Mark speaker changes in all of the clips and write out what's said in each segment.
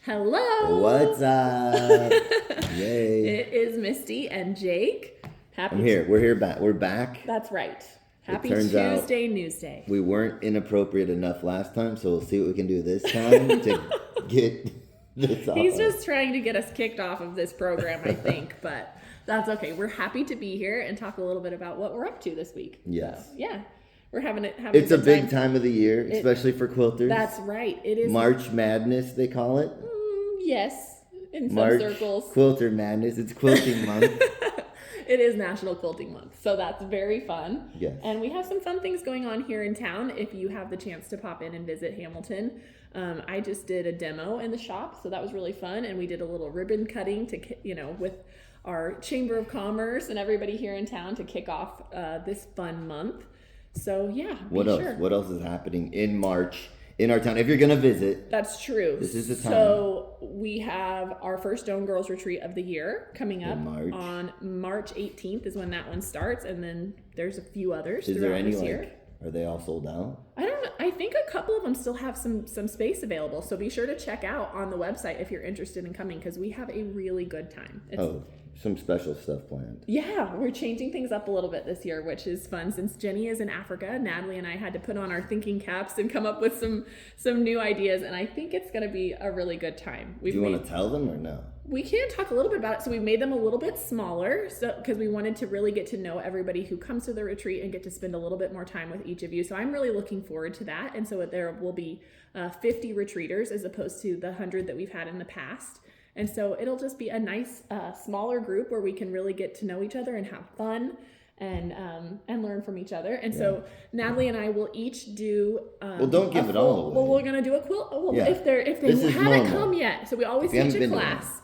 Speaker 1: Hello.
Speaker 2: What's up? Yay.
Speaker 1: It is Misty and Jake.
Speaker 2: I'm here. We're here back. We're back.
Speaker 1: That's right. Happy
Speaker 2: turns out
Speaker 1: Tuesday, Newsday.
Speaker 2: We weren't inappropriate enough last time, so we'll see what we can do this time to get this off.
Speaker 1: He's just trying to get us kicked off of this program, I think, but that's okay. We're happy to be here and talk a little bit about what we're up to this week.
Speaker 2: Yes.
Speaker 1: So, yeah. We're having
Speaker 2: It's a big time of the year, especially for quilters.
Speaker 1: That's right. It is
Speaker 2: March Madness, they call it.
Speaker 1: Yes, in some
Speaker 2: March
Speaker 1: circles.
Speaker 2: Quilter Madness. It's quilting month.
Speaker 1: It is National Quilting Month, so that's very fun.
Speaker 2: Yes.
Speaker 1: And we have some fun things going on here in town if you have the chance to pop in and visit Hamilton. I just did a demo in the shop, so that was really fun. And we did a little ribbon cutting with our Chamber of Commerce and everybody here in town to kick off this fun month. So yeah,
Speaker 2: What else? What else is happening in March in our town? If you're gonna visit,
Speaker 1: that's true.
Speaker 2: This is the time.
Speaker 1: So we have our first Doan Girls retreat of the year coming up on March 18th is when that one starts, and then there's a few others.
Speaker 2: Is there any
Speaker 1: this year.
Speaker 2: Are they all sold out?
Speaker 1: I don't know. I think a couple of them still have some space available. So be sure to check out on the website if you're interested in coming, because we have a really good time.
Speaker 2: Some special stuff planned.
Speaker 1: Yeah, we're changing things up a little bit this year, which is fun. Since Jenny is in Africa, Natalie and I had to put on our thinking caps and come up with some new ideas, and I think it's going to be a really good time.
Speaker 2: Do you want to tell them or no?
Speaker 1: We can talk a little bit about it. So we made them a little bit smaller, because we wanted to really get to know everybody who comes to the retreat and get to spend a little bit more time with each of you. So I'm really looking forward to that. And so there will be 50 retreaters as opposed to the 100 that we've had in the past. And so it'll just be a nice smaller group where we can really get to know each other and have fun and learn from each other. And so Natalie and I will each do
Speaker 2: don't give it all away.
Speaker 1: Well, we're gonna do a quilt. If they haven't come yet, so we always teach a class.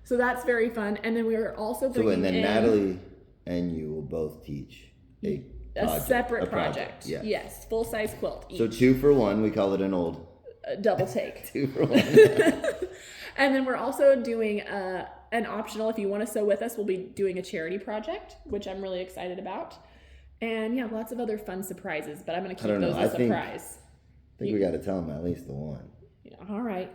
Speaker 1: So that's very fun. And then we are also bringing in
Speaker 2: Natalie and you will both teach a
Speaker 1: separate project.
Speaker 2: Yes,
Speaker 1: full size quilt. Each.
Speaker 2: So 2 for 1. We call it an old
Speaker 1: double take.
Speaker 2: 2 for 1.
Speaker 1: And then we're also doing an optional, if you want to sew with us, we'll be doing a charity project, which I'm really excited about. And yeah, lots of other fun surprises, but I'm going to keep those a surprise.
Speaker 2: I think we got to tell them at least the one.
Speaker 1: Yeah, all right.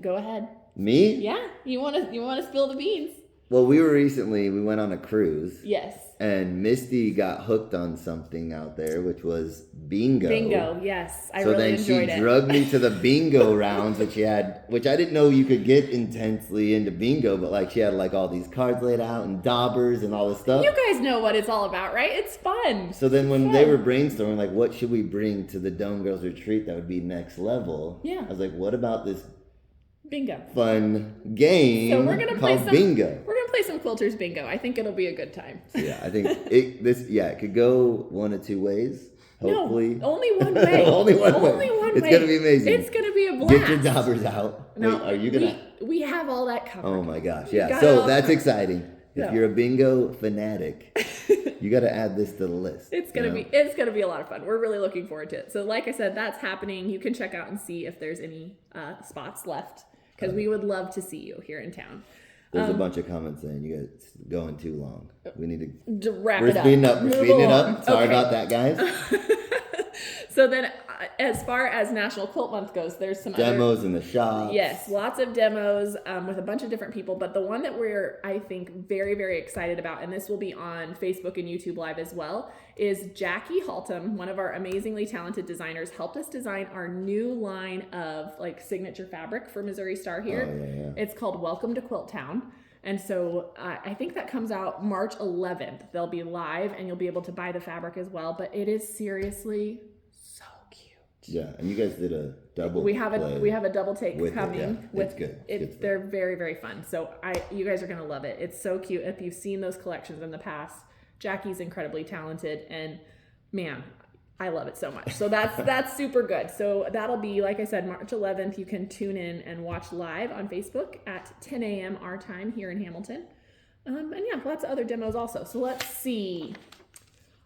Speaker 1: Go ahead.
Speaker 2: Me?
Speaker 1: Yeah. You want to spill the beans?
Speaker 2: Well, we went on a cruise.
Speaker 1: Yes.
Speaker 2: And Misty got hooked on something out there, which was bingo.
Speaker 1: Bingo, yes. I really enjoyed it. So
Speaker 2: then she drugged me to the bingo rounds that she had, which I didn't know you could get intensely into bingo, but she had all these cards laid out and daubers and all this stuff.
Speaker 1: You guys know what it's all about, right? It's fun.
Speaker 2: So then when they were brainstorming, what should we bring to the Doan Girls retreat that would be next level?
Speaker 1: Yeah.
Speaker 2: I was like, what about this
Speaker 1: bingo
Speaker 2: fun game called bingo?
Speaker 1: We're gonna play some quilters bingo. I think it'll be a good time.
Speaker 2: Yeah, I think it could go one of 2 ways. Hopefully,
Speaker 1: no, only one way.
Speaker 2: only one way. It's gonna be amazing.
Speaker 1: It's gonna be a blast.
Speaker 2: Get your daubers out.
Speaker 1: No,
Speaker 2: wait, are you gonna?
Speaker 1: We have all that covered.
Speaker 2: Oh my gosh, yeah. So that's exciting. If you're a bingo fanatic, you got to add this to the list.
Speaker 1: It's gonna be a lot of fun. We're really looking forward to it. So like I said, that's happening. You can check out and see if there's any spots left, because we would love to see you here in town.
Speaker 2: There's a bunch of comments saying you guys going too long. We need to
Speaker 1: wrap it up.
Speaker 2: We're speeding it up. Sorry about that, guys.
Speaker 1: So then, as far as National Quilt Month goes, there's some
Speaker 2: demos in the shop.
Speaker 1: Yes, lots of demos with a bunch of different people. But the one that we're, I think, very, very excited about, and this will be on Facebook and YouTube Live as well, is Jackie Haltom, one of our amazingly talented designers, helped us design our new line of signature fabric for Missouri Star here.
Speaker 2: Oh, yeah.
Speaker 1: It's called Welcome to Quilt Town. And so I think that comes out March 11th. They'll be live, and you'll be able to buy the fabric as well. But it is seriously so cute.
Speaker 2: Yeah, and you guys did a double.
Speaker 1: We have a double take coming.
Speaker 2: It's good.
Speaker 1: They're very, very fun. So you guys are gonna love it. It's so cute. If you've seen those collections in the past, Jackie's incredibly talented, and man, I love it so much. So that's super good. So that'll be, like I said, March 11th. You can tune in and watch live on Facebook at 10 a.m. our time here in Hamilton. And yeah, lots of other demos also. So let's see.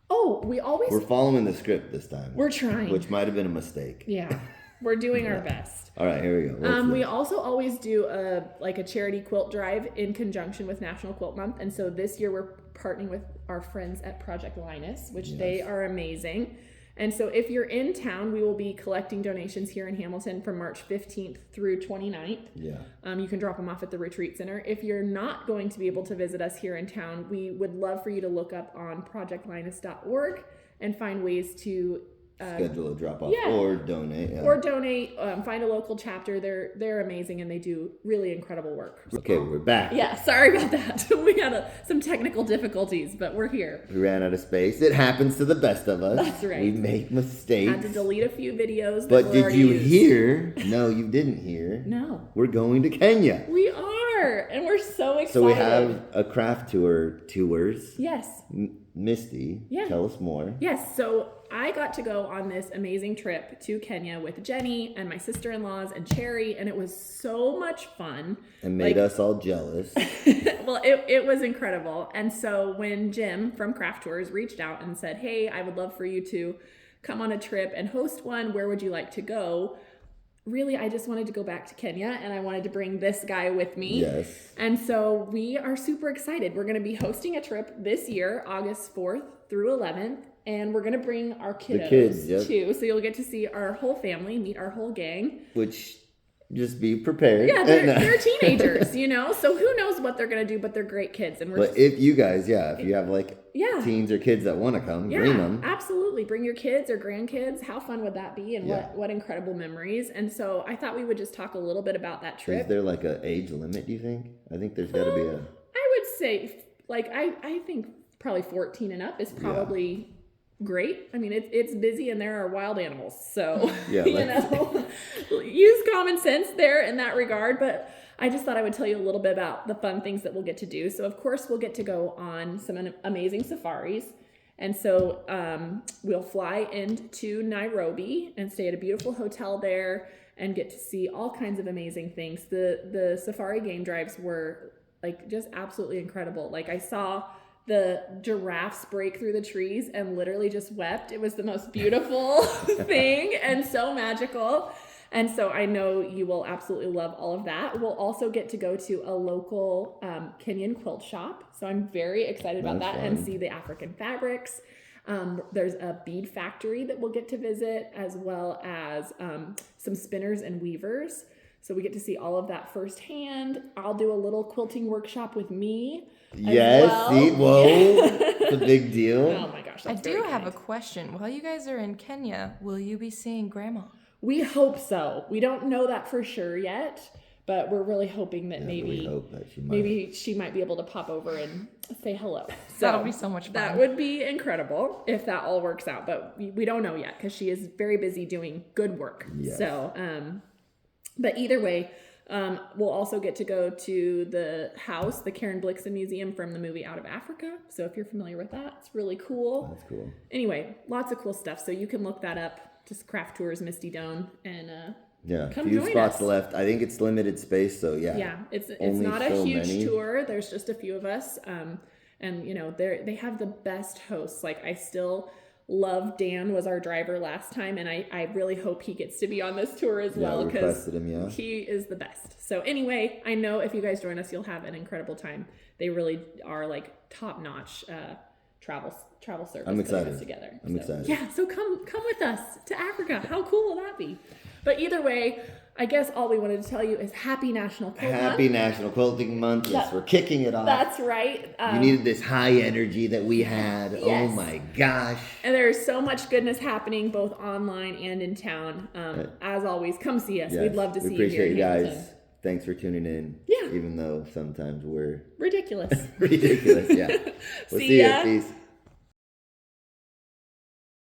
Speaker 1: Oh, we're
Speaker 2: following the script this time.
Speaker 1: We're trying.
Speaker 2: Which might have been a mistake.
Speaker 1: Yeah. We're doing our best.
Speaker 2: All right, here we go.
Speaker 1: We also always do a charity quilt drive in conjunction with National Quilt Month. And so this year we're partnering with our friends at Project Linus, which they are amazing. And so if you're in town, we will be collecting donations here in Hamilton from March 15th through 29th.
Speaker 2: Yeah.
Speaker 1: You can drop them off at the retreat center. If you're not going to be able to visit us here in town, we would love for you to look up on projectlinus.org and find ways to
Speaker 2: schedule a drop off
Speaker 1: yeah.
Speaker 2: or donate. Yeah.
Speaker 1: Or donate, find a local chapter. They're amazing and they do really incredible work.
Speaker 2: Okay, we're back.
Speaker 1: Yeah, sorry about that. We had some technical difficulties, but we're here.
Speaker 2: We ran out of space. It happens to the best of us.
Speaker 1: That's right.
Speaker 2: We make mistakes.
Speaker 1: Had to delete a few videos.
Speaker 2: But did you hear? No, you didn't hear.
Speaker 1: No.
Speaker 2: We're going to Kenya.
Speaker 1: We are, and we're so excited.
Speaker 2: So we have a craft tours.
Speaker 1: Yes.
Speaker 2: Misty,
Speaker 1: yeah.
Speaker 2: Tell us more.
Speaker 1: Yes, so I got to go on this amazing trip to Kenya with Jenny and my sister-in-laws and Cherry, and it was so much fun.
Speaker 2: And made us all jealous.
Speaker 1: Well, it was incredible. And so when Jim from Craft Tours reached out and said, hey, I would love for you to come on a trip and host one, where would you like to go? Really, I just wanted to go back to Kenya and I wanted to bring this guy with me.
Speaker 2: Yes.
Speaker 1: And so we are super excited. We're going to be hosting a trip this year, August 4th through 11th. And we're going to bring our kiddos too. So you'll get to see our whole family, meet our whole gang.
Speaker 2: Which, just be prepared.
Speaker 1: Yeah, they're teenagers, you know? So who knows what they're going to do, but they're great kids. And
Speaker 2: But if you guys, if you have teens or kids that want to come, bring them.
Speaker 1: Absolutely. Bring your kids or grandkids. How fun would that be? And what incredible memories. And so I thought we would just talk a little bit about that trip.
Speaker 2: Is there like an age limit, do you think? I think there's got to be a...
Speaker 1: I would say, I think probably 14 and up is probably... great. I mean, it's busy and there are wild animals. So, use common sense there in that regard. But I just thought I would tell you a little bit about the fun things that we'll get to do. So, of course, we'll get to go on some amazing safaris. And so we'll fly into Nairobi and stay at a beautiful hotel there and get to see all kinds of amazing things. The safari game drives were just absolutely incredible. I saw the giraffes break through the trees and literally just wept. It was the most beautiful thing and so magical. And so I know you will absolutely love all of that. We'll also get to go to a local Kenyan quilt shop. So I'm very excited about that and see the African fabrics. There's a bead factory that we'll get to visit, as well as some spinners and weavers. So we get to see all of that firsthand. I'll do a little quilting workshop with me.
Speaker 2: Yes, see, whoa, it's a big deal.
Speaker 1: Oh my gosh,
Speaker 3: I do have a question. While you guys are in Kenya, will you be seeing Grandma?
Speaker 1: We hope so. We don't know that for sure yet, but we're really hoping that
Speaker 2: we hope that
Speaker 1: she might be able to pop over and say hello. So
Speaker 3: that'll be so much fun.
Speaker 1: That would be incredible if that all works out, but we don't know yet because she is very busy doing good work.
Speaker 2: Yes.
Speaker 1: So, but either way, we'll also get to go to the house, the Karen Blixen Museum from the movie Out of Africa. So if you're familiar with that, it's really cool.
Speaker 2: That's cool.
Speaker 1: Anyway, lots of cool stuff. So you can look that up. Just Craft Tours Misty Doan and come
Speaker 2: few
Speaker 1: join
Speaker 2: spots
Speaker 1: us.
Speaker 2: left. I think it's limited space, so
Speaker 1: yeah, it's not a huge tour. There's just a few of us, and they have the best hosts. I still love Dan was our driver last time, and I really hope he gets to be on this tour as well because he is the best. So anyway, I know if you guys join us, you'll have an incredible time. They really are top notch travel service.
Speaker 2: I'm excited.
Speaker 1: Together.
Speaker 2: I'm excited.
Speaker 1: Yeah, so come with us to Africa. How cool will that be? But either way, I guess all we wanted to tell you is Happy National Quilt Month.
Speaker 2: Happy National Quilting Month. Yes, we're kicking it off.
Speaker 1: That's right.
Speaker 2: You needed this high energy that we had.
Speaker 1: Yes.
Speaker 2: Oh my gosh.
Speaker 1: And there's so much goodness happening both online and in town. As always, come see us.
Speaker 2: Yes.
Speaker 1: We'd love to see you here.
Speaker 2: We appreciate you guys.
Speaker 1: Hamilton.
Speaker 2: Thanks for tuning in.
Speaker 1: Yeah.
Speaker 2: Even though sometimes we're
Speaker 1: ridiculous.
Speaker 2: ridiculous, yeah. We'll see ya. Peace.